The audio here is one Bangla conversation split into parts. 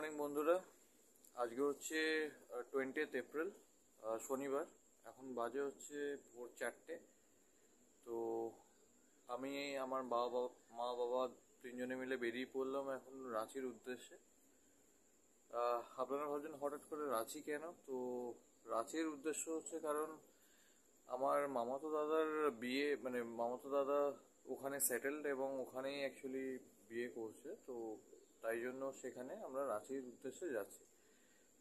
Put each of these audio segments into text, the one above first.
মর্নিং বন্ধুরা, আজকে হচ্ছে 20th এপ্রিল, শনিবার। এখন বাজে হচ্ছে ভোর 4টে। তো আমি আমার মা বাবা তিনজনে মিলে বেরিয়ে পড়লাম এখন রাঁচির উদ্দেশ্যে। আপনারা ভাবছেন হঠাৎ করে রাঁচি কেন? তো রাঁচির উদ্দেশ্য হচ্ছে কারণ আমার মামাতো দাদার বিয়ে, মানে মামাতো দাদা ওখানে সেটেলড এবং ওখানেই অ্যাকচুয়ালি বিয়ে করছে। তো তাই জন্য সেখানে আমরা রাঁচির উদ্দেশ্যে যাচ্ছি।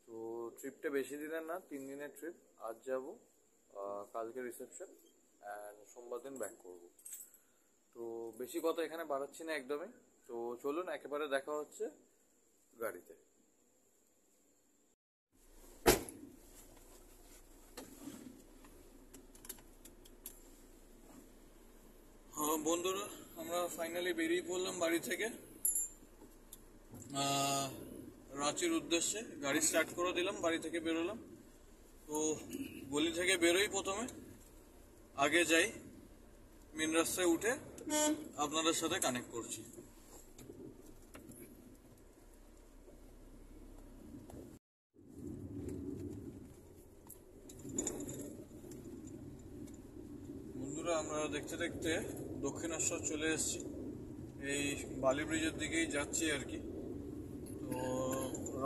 তো ট্রিপটা বেশি দিনের না, 3 দিনের ট্রিপ। আজ যাব, কালকে রিসেপশন, অ্যান্ড সোমবার দিন ব্যাক করব। তো বেশি কথা এখানে বাড়াচ্ছি না একদমই। তো চলুন একেবারে দেখা হচ্ছে গাড়িতে। বন্ধুরা, আমরা ফাইনালি বেরিয়ে পড়লাম বাড়ি থেকে রাঁচির উদ্দেশ্যে। গাড়ি স্টার্ট করে দিলাম, বাড়ি থেকে বেরোলাম। তো গলি থেকে বেরোই, প্রথমে আগে যাই, মেন রাস্তায় উঠে আপনাদের সাথে কানেক্ট করছি। বন্ধুরা, আমরা দেখতে দেখতে দক্ষিণেশ্বর চলে এসেছি। এই বালি ব্রিজের দিকেই যাচ্ছি আর কি। তো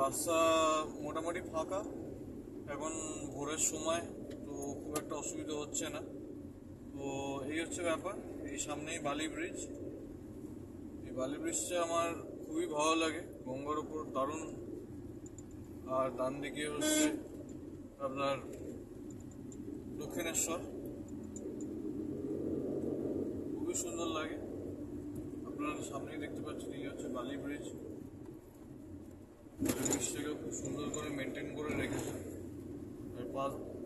রাস্তা মোটামুটি ফাঁকা, এখন ভোরের সময়, তো খুব একটা অসুবিধা হচ্ছে না। তো এই হচ্ছে ব্যাপার। এই সামনেই বালি ব্রিজ। এই বালি ব্রিজটা আমার খুবই ভালো লাগে, গঙ্গার উপর দারুণ। আর ডান দিকে হচ্ছে আপনার দক্ষিণেশ্বর, খুবই সুন্দর লাগে। আপনারা সামনেই দেখতে পাচ্ছেন, এই হচ্ছে বালি ব্রিজ। ব্রিজটাকে খুব সুন্দর করে মেনটেন করে রেখেছে। আর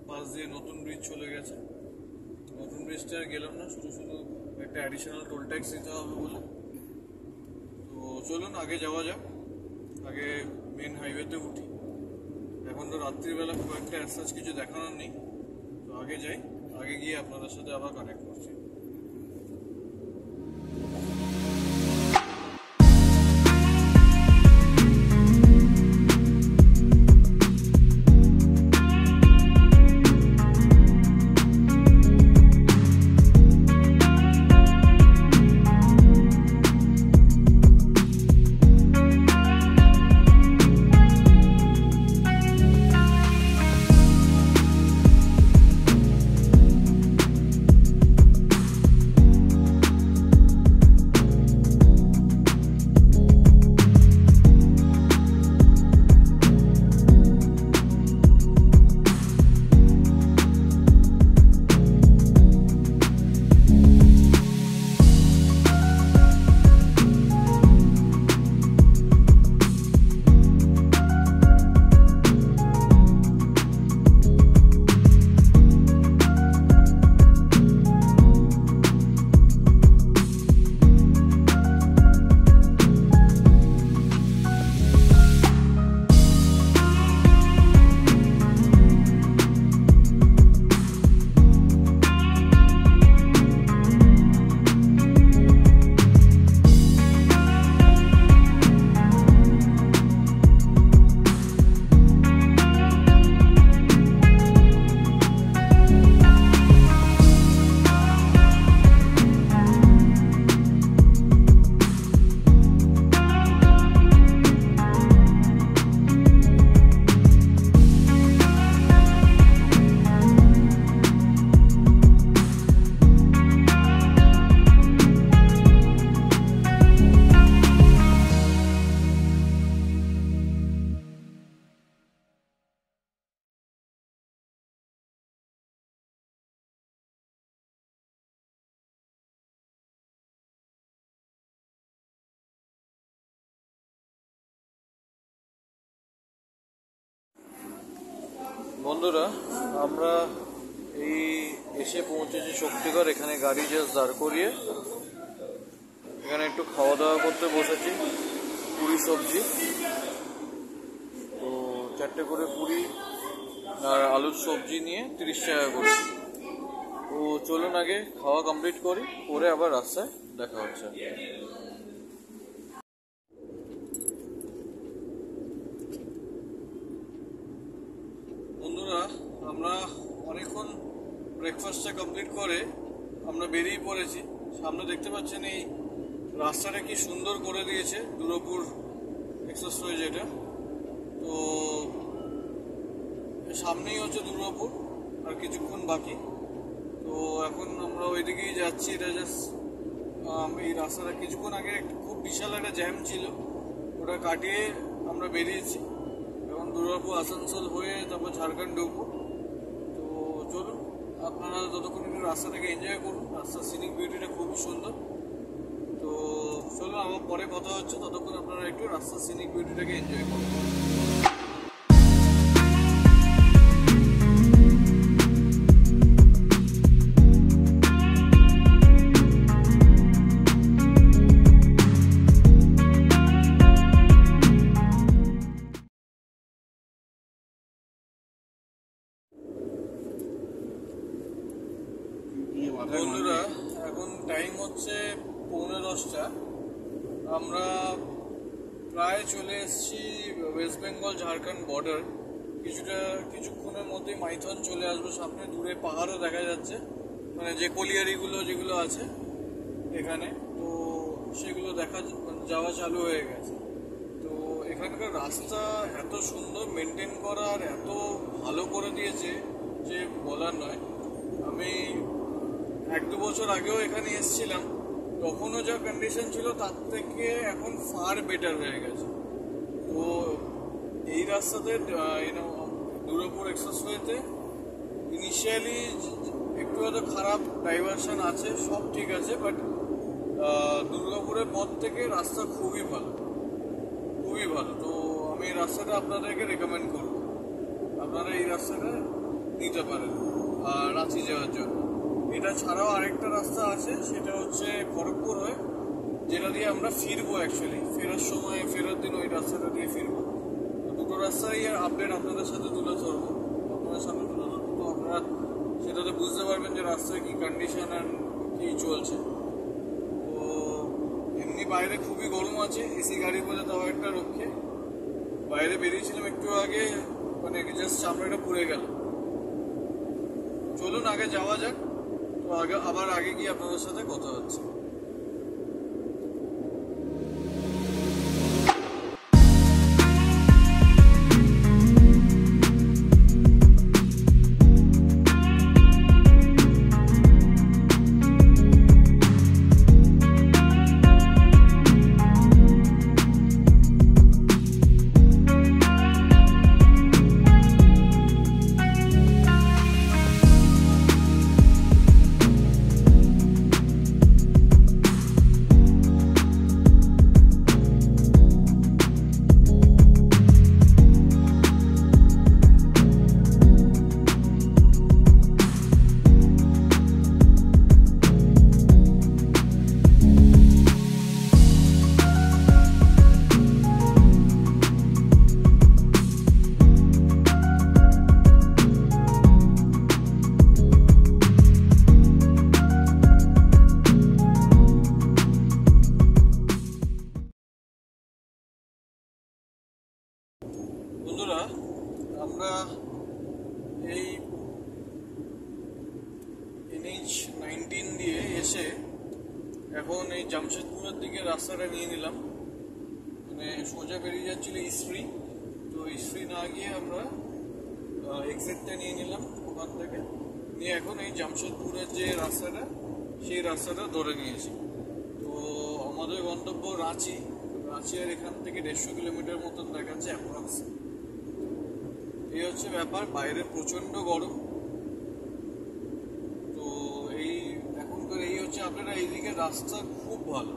পাশ দিয়ে নতুন ব্রিজ চলে গেছে। নতুন ব্রিজটা আর গেলাম না, শুধু একটা অ্যাডিশনাল টোল ট্যাক্স দিতে হবে বলে। তো চলুন আগে যাওয়া যাক, আগে মেন হাইওয়েতে উঠি। এখন তো রাত্রিবেলা খুব একটা অ্যাসাজ কিছু দেখানোর নেই। তো আগে যাই, আগে গিয়ে আপনাদের সাথে আবার কানেক্ট করছি। বন্ধুরা, আমরা এই এসে পৌঁছেছি শক্তিগড়। এখানে গাড়ি জাস্ট দাঁড় করিয়ে এখানে একটু খাওয়া দাওয়া করতে বসেছি। পুরি সবজি, তো 4টে করে পুরি আর আলুর সবজি নিয়ে 30 টাকা করে। তো চলুন আগে খাওয়া কমপ্লিট করি, করে আবার রাস্তায় দেখা হচ্ছে। কাজটা কমপ্লিট করে আমরা বেরিয়ে পড়েছি। সামনে দেখতে পাচ্ছেন এই রাস্তাটা কি সুন্দর করে দিয়েছে, দুর্গাপুর এক্সপ্রেসওয়ে যেটা। তো সামনেই হচ্ছে দুর্গাপুর, আর কিছুক্ষণ বাকি। তো এখন আমরা ওইদিকেই যাচ্ছি। এটা জাস্ট এই রাস্তাটা কিছুক্ষণ আগে খুব বিশাল একটা জ্যাম ছিল, ওটা কাটিয়ে আমরা বেরিয়েছি। এখন দুর্গাপুর আসানসোল হয়ে তারপর ঝাড়খণ্ড ঢুকবো। তো চলুন, আপনারা ততক্ষণ একটু রাস্তাটাকে এনজয় করুন। রাস্তার সিনিক বিউটিটা খুবই সুন্দর। তো চলুন, আমার পরে কথা হচ্ছে, ততক্ষণ আপনারা একটু রাস্তার সিনিক বিউটিটাকে এনজয় করুন। বন্ধুরা, এখন টাইম হচ্ছে 9:45। আমরা প্রায় চলে এসেছি ওয়েস্ট বেঙ্গল ঝাড়খণ্ড বর্ডার। কিছুক্ষণের মধ্যেই মাইথন চলে আসবো। সামনে দূরে পাহাড়ও দেখা যাচ্ছে, মানে যে কলিয়ারিগুলো যেগুলো আছে এখানে, তো সেগুলো যাওয়া চালু হয়ে গেছে। তো এখানকার রাস্তা এত সুন্দর মেনটেন করা আর এত ভালো করে দিয়েছে যে বলার নয়। আমি 1-2 বছর আগেও এখানে এসেছিলাম, তখনও যা কন্ডিশন ছিল তার থেকে এখন ফার বেটার হয়ে গেছে। তো এই রাস্তাতে দুর্গাপুর এক্সপ্রেসওয়েতে ইনিশিয়ালি একটু হয়তো খারাপ ডাইভারশন আছে, সব ঠিক আছে, বাট দুর্গাপুরের পর থেকে রাস্তা খুবই ভালো, খুবই ভালো। তো আমি এই রাস্তাটা আপনাদেরকে রেকমেন্ড করব, আপনারা এই রাস্তাটা নিতে পারেন রাঁচি যাওয়ার জন্য। এটা ছাড়াও আরেকটা রাস্তা আছে, সেটা হচ্ছে খড়গপুর হয়ে, যেটা দিয়ে আমরা ফিরবো। অ্যাকচুয়ালি ফেরার দিন ওই রাস্তাটা দিয়ে ফিরবো। তো দুটো রাস্তারই আপডেট আপনাদের সাথে তুলে ধরবো, আপনাদের সামনে তুলে ধরবো। তো আপনারা সেটাতে বুঝতে পারবেন যে রাস্তায় কী কন্ডিশন আর কী চলছে। তো এমনি বাইরে খুবই গরম আছে, এসি গাড়ি বলে তাও একটা রক্ষে। বাইরে বেরিয়েছিলাম একটু আগে, মানে জাস্ট চামড়াটা পুড়ে গেল। চলুন আগে যাওয়া যাক, তো আবার আগে গিয়ে আপনাদের সাথে কথা হচ্ছে। বন্ধুরা, আমরা এই NH-19 দিয়ে এসে এখন এই জামশেদপুরের দিকে রাস্তাটা নিয়ে নিলাম। মানে সোজা বেরিয়ে যাচ্ছিল ইস্ত্রি, তো ইস্ত্রি না গিয়ে আমরা এক্সিটটা নিয়ে নিলাম ওখান থেকে, নিয়ে এখন এই জামশেদপুরের যে রাস্তাটা, সেই রাস্তাটা ধরে নিয়েছি। তো আমাদের গন্তব্য রাঁচি। রাঁচি আর এখান থেকে 150 কিলোমিটার মতন দেখাচ্ছে অ্যাপ্রক্স। এই হচ্ছে ব্যাপার। বাইরে প্রচণ্ড গরম। তো এখনকার এই হচ্ছে আপনারা এইদিকে রাস্তা খুব ভালো,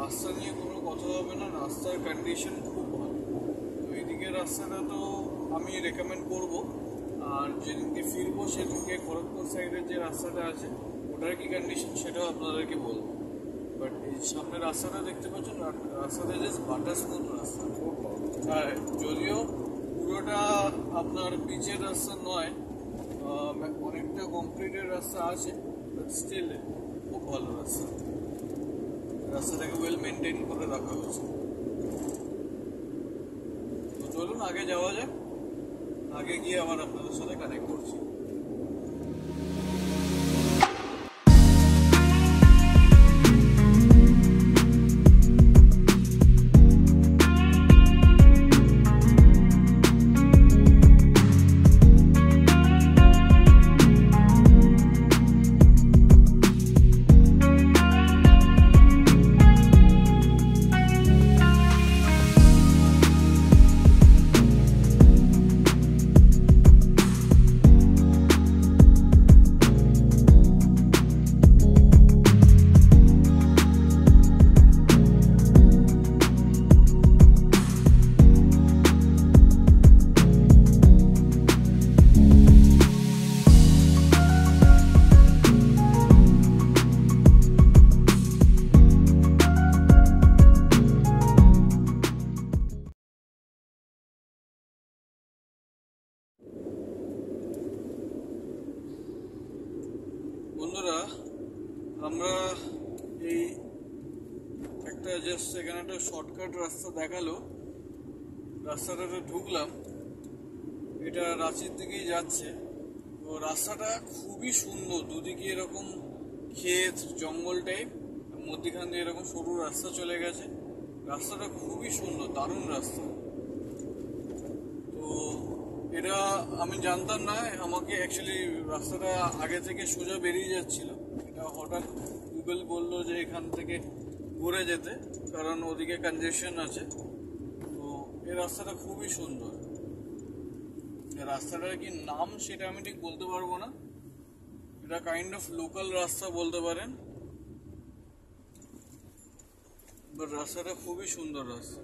রাস্তা নিয়ে কোনো কথা হবে না, রাস্তার কন্ডিশন খুব ভালো। তো এইদিকে রাস্তাটা তো আমি রেকমেন্ড করব। আর যেদিনকে ফিরবো সেদিনকে খড়গপুর সাইডের যে রাস্তাটা আছে ওটার কি কন্ডিশন সেটাও আপনাদেরকে বলবো। বাট এই সামনে রাস্তাটা দেখতে পাচ্ছেন, রাস্তাটা জাস্ট বাটার স্মুথ রাস্তা। হ্যাঁ, যদিও পুরোটা আপনার পিচের রাস্তা নয়, অনেকটা কংক্রিটের রাস্তা আছে, বাট স্টিল খুব ভালো রাস্তা। রাস্তাটাকে ওয়েল মেনটেন করে রাখা হয়েছে। তো চলুন আগে যাওয়া যাক, আগে গিয়ে আবার আপনাদের সাথে কানেক্ট করছি। এই একটা জাস্ট এখানে একটা শর্টকাট রাস্তা দেখালো, রাস্তাটাতে ঢুকলাম, এটা রাঁচির দিকেই যাচ্ছে। তো রাস্তাটা খুবই সুন্দর, দুদিকে এরকম ক্ষেত জঙ্গল টাইপ, মধ্যখান দিয়ে এরকম সরু রাস্তা চলে গেছে। রাস্তাটা খুবই সুন্দর, দারুণ রাস্তা। তো এটা আমি জানতাম না, আমাকে অ্যাকচুয়ালি রাস্তাটা আগে থেকে সোজা বেরিয়ে যাচ্ছিল, এটা হঠাৎ গুগল বললো যে এখান থেকে ঘুরে যেতে, কারণ ওদিকে কনজেশন আছে। তো এই রাস্তাটা খুবই সুন্দর। রাস্তাটার কি নাম সেটা আমি ঠিক বলতে পারবো না, এটা কাইন্ড অফ লোকাল রাস্তা বলতে পারেন, বাট রাস্তাটা খুবই সুন্দর রাস্তা।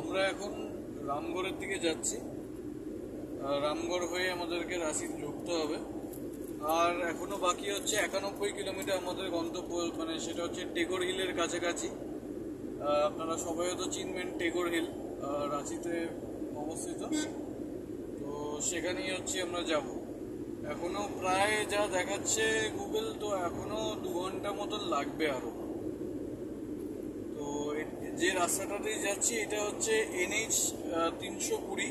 আমরা এখন রামগড়ের দিকে যাচ্ছি, রামগড় হয়ে আমাদেরকে রাঁচি ঢুকতে হবে। আর এখনো বাকি হচ্ছে 91 কিলোমিটার আমাদের গন্তব্য, মানে সেটা হচ্ছে টেগোর হিলের কাছাকাছি। আপনারা সবাই হয়তো চিনবেন টেগোর হিল, রাঁচিতে অবস্থিত। তো সেখানেই হচ্ছে আমরা যাব। এখনো প্রায় যা দেখাচ্ছে গুগল, তো এখনো 2 ঘন্টা মতন লাগবে আরো। তো যে রাস্তাটাতেই যাচ্ছি এটা হচ্ছে NH 320।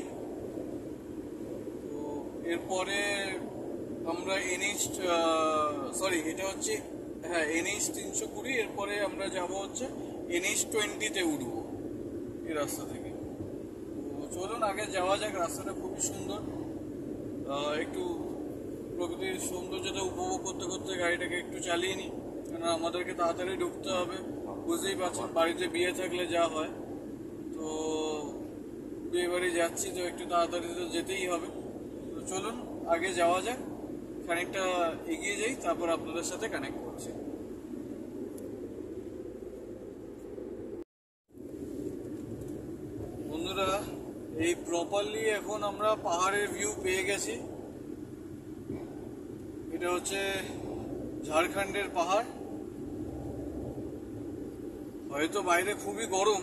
তো এরপরে আমরা এটা হচ্ছে NH 320, এরপরে আমরা যাব হচ্ছে NH 20-তে উঠবো এই রাস্তা থেকে। তো চলুন আগে যাওয়া যাক। রাস্তাটা খুবই সুন্দর, একটু প্রকৃতির সৌন্দর্যতা উপভোগ করতে করতে গাড়িটাকে একটু চালিয়ে নিই, কেন আমাদেরকে তাড়াতাড়ি ঢুকতে হবে। বুঝতেই পারছেন বাড়িতে বিয়ে থাকলে যা হয়, তো বিয়ে বাড়ি যাচ্ছি তো একটু তাড়াতাড়ি তো যেতেই হবে। তো চলুন আগে যাওয়া যাক, খানিকটা এগিয়ে যাই, তারপর আপনাদের সাথে কানেক্ট করছি। বন্ধুরা, এই প্রপারলি এখন আমরা পাহাড়ের ভিউ পেয়ে গেছি। এটা হচ্ছে ঝাড়খণ্ডের পাহাড়। হয়তো বাইরে খুবই গরম,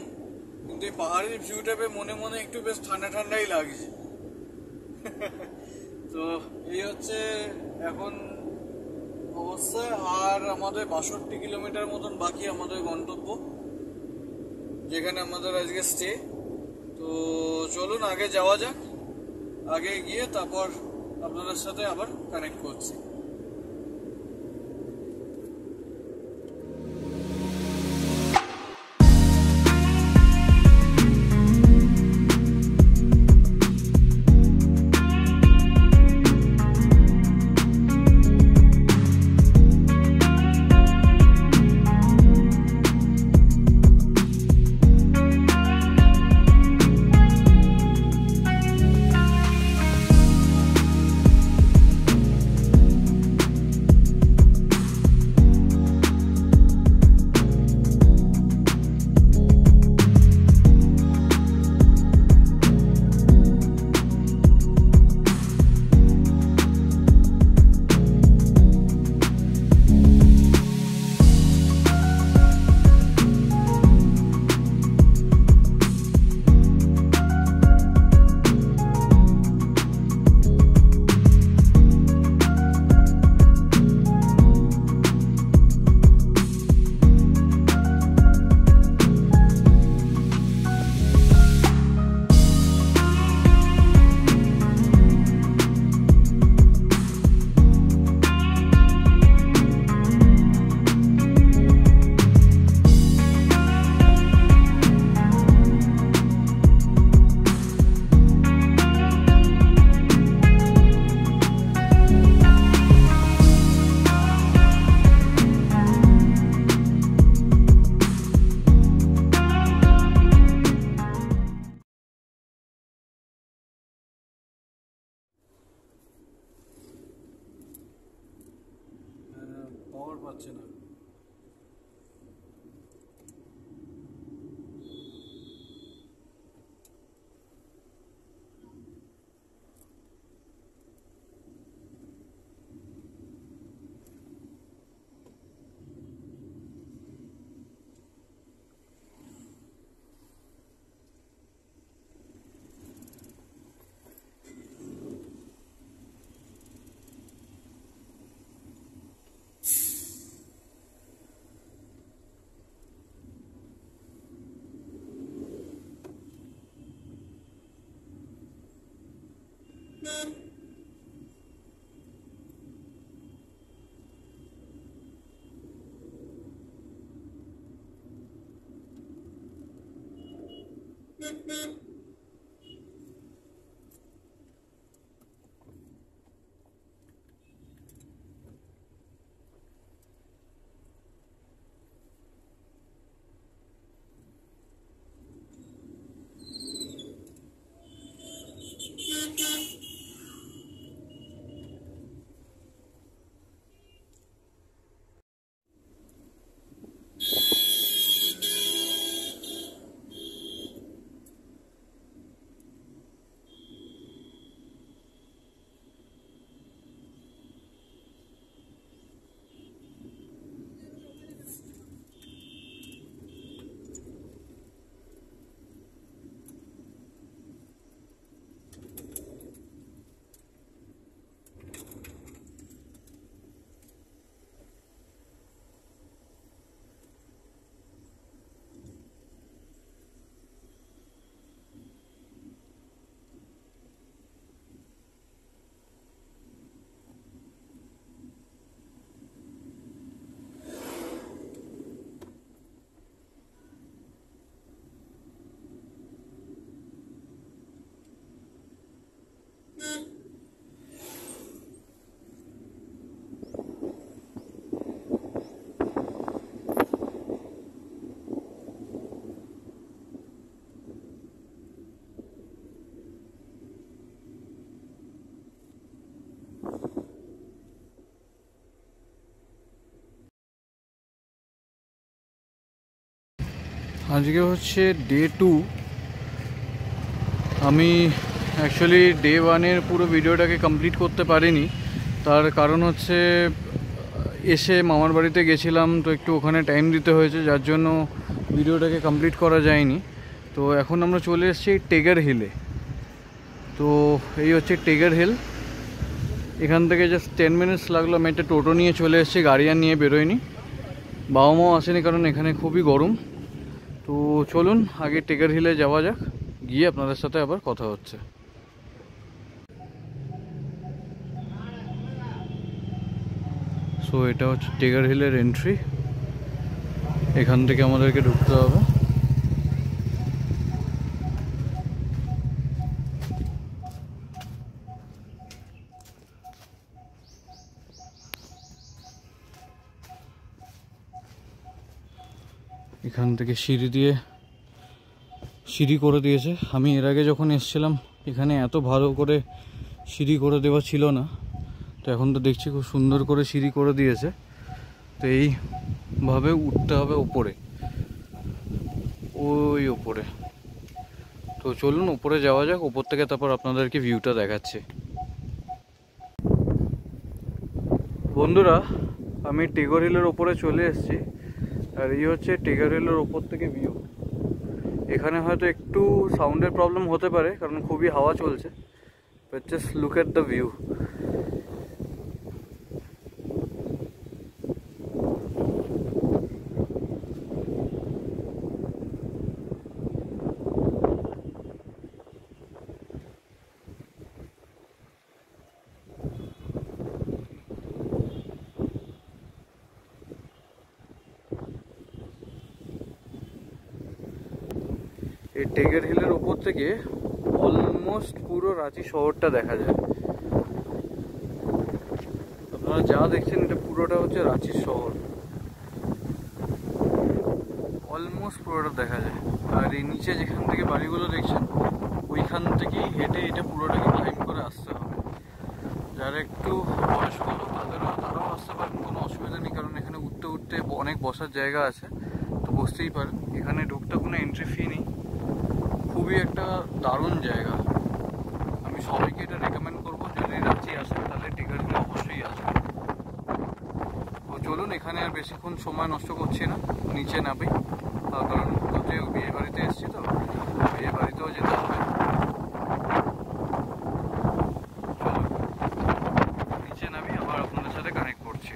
কিন্তু এই পাহাড়ের ভিউটা পেয়ে মনে মনে একটু বেশ ঠান্ডা ঠান্ডাই লাগছে। তো এই হচ্ছে এখন অবস্থা। আর আমাদের 62 কিলোমিটার মতন বাকি আমাদের গন্তব্য, যেখানে আমাদের আজকে স্টে। তো চলুন আগে যাওয়া যাক, আগে গিয়ে তারপর আপনাদের সাথে আবার কানেক্ট করছি। পাচ্ছে না। আজকে হচ্ছে ডে 2। আমি অ্যাকচুয়ালি ডে 1-এর পুরো ভিডিওটাকে কমপ্লিট করতে পারিনি। তার কারণ হচ্ছে এসে মামার বাড়িতে গেছিলাম, তো একটু ওখানে টাইম দিতে হয়েছে, যার জন্য ভিডিওটাকে কমপ্লিট করা যায়নি। তো এখন আমরা চলে এসেছি টেগার হিলে। তো এই হচ্ছে টেগার হিল। এখান থেকে জাস্ট 10 মিনিটস লাগলো। আমি একটা টোটো নিয়ে চলে এসেছি, গাড়ি আর নিয়ে বেরোয়নি। বাবা মাও আসেনি কারণ এখানে খুবই গরম। তো চলুন আগে টেগার হিলে যাওয়া যাক, গিয়ে আপনাদের সাথে আবার কথা হচ্ছে। সো এটা হচ্ছে টেগার হিলের এন্ট্রি। এখান থেকে আমাদেরকে ঢুকতে হবে। এখান থেকে সিঁড়ি করে দিয়েছে। আমি এর আগে যখন এসেছিলাম এখানে এত ভালো করে সিঁড়ি করে দেওয়া ছিল না, তো এখন তো দেখছি খুব সুন্দর করে সিঁড়ি করে দিয়েছে। তো এইভাবে উঠতে হবে ওপরে, ওই ওপরে। তো চলুন ওপরে যাওয়া যাক, ওপর থেকে তারপর আপনাদেরকে ভিউটা দেখাচ্ছি। বন্ধুরা, আমি টেগর হিলের ওপরে চলে এসেছি, আর এই হচ্ছে টেগর হিলের ওপর থেকে ভিউ। এখানে হয়তো একটু সাউন্ডের প্রবলেম হতে পারে কারণ খুবই হাওয়া চলছে, but just look at the view. এই টেগর হিলের উপর থেকে অলমোস্ট পুরো রাঁচি শহরটা দেখা যায়। আপনারা যা দেখছেন এটা পুরোটা হচ্ছে রাঁচির শহর, অলমোস্ট পুরোটা দেখা যায়। আর এই নিচে যেখান থেকে বাড়িগুলো দেখছেন ওইখান থেকেই হেঁটে এটা পুরোটাকে ক্লাইম্ব করে আসতে হবে। যারা একটু বয়স্ক লোক তারাও আসতে পারেন, কোনো অসুবিধা নেই, কারণ এখানে জায়গা আছে, তো বুঝতেই পারেন এখানে ঢুকতে কোনো এন্ট্রি ফি নেই। খুবই একটা দারুণ জায়গা, আমি সবাইকে এটা রেকমেন্ড করবো, যদি রাঁচি আসেন তাহলে টিকার হিল অবশ্যই আসবেন। তো চলুন, এখানে আর বেশিক্ষণ সময় নষ্ট করছি না, নিচে নামি, কারণ কোথাও বিয়ে বাড়িতে এসেছি, তো বিয়ে বাড়িতেও যেতে হবে। চলুন নিচে নামি, আবার আপনাদের সাথে কানেক্ট করছি।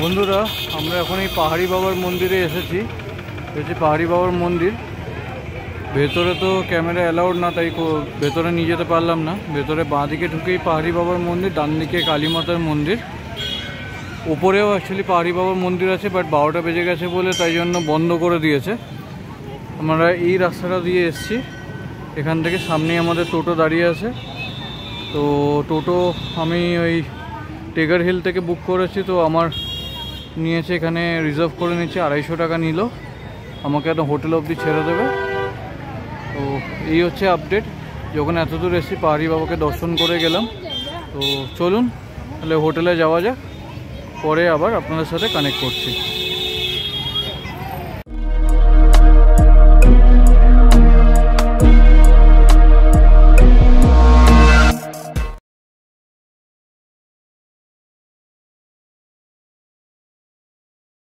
বন্ধুরা, আমরা এখন এই পাহাড়ি বাবার মন্দিরে এসেছি। হচ্ছে পাহাড়ি বাবার মন্দির, ভেতরে তো ক্যামেরা অ্যালাউড না, তাই ভেতরে নিয়ে যেতে পারলাম না। ভেতরে বাঁ দিকে ঢুকেই পাহাড়ি বাবার মন্দির, ডান দিকে কালী মাতার মন্দির, ওপরেও অ্যাকচুয়ালি পাহাড়ি বাবার মন্দির আছে, বাট 12টা বেজে গেছে বলে তাই জন্য বন্ধ করে দিয়েছে। আমরা এই রাস্তাটা দিয়ে এসেছি, এখান থেকে সামনেই আমাদের টোটো দাঁড়িয়ে আছে। তো টোটো আমি ওই টিকার হিল থেকে বুক করেছি, তো আমার নিয়েছে এখানে, রিজার্ভ করে নিচ্ছে, 250 টাকা নিল, আমাকে একটা হোটেল অবধি ছেড়ে দেবে। তো এই হচ্ছে আপডেট, যখন এত দূর এসেছি পাহাড়ি বাবাকে দর্শন করে গেলাম। তো চলুন তাহলে হোটেলে যাওয়া যাক, পরে আবার আপনাদের সাথে কানেক্ট করছি।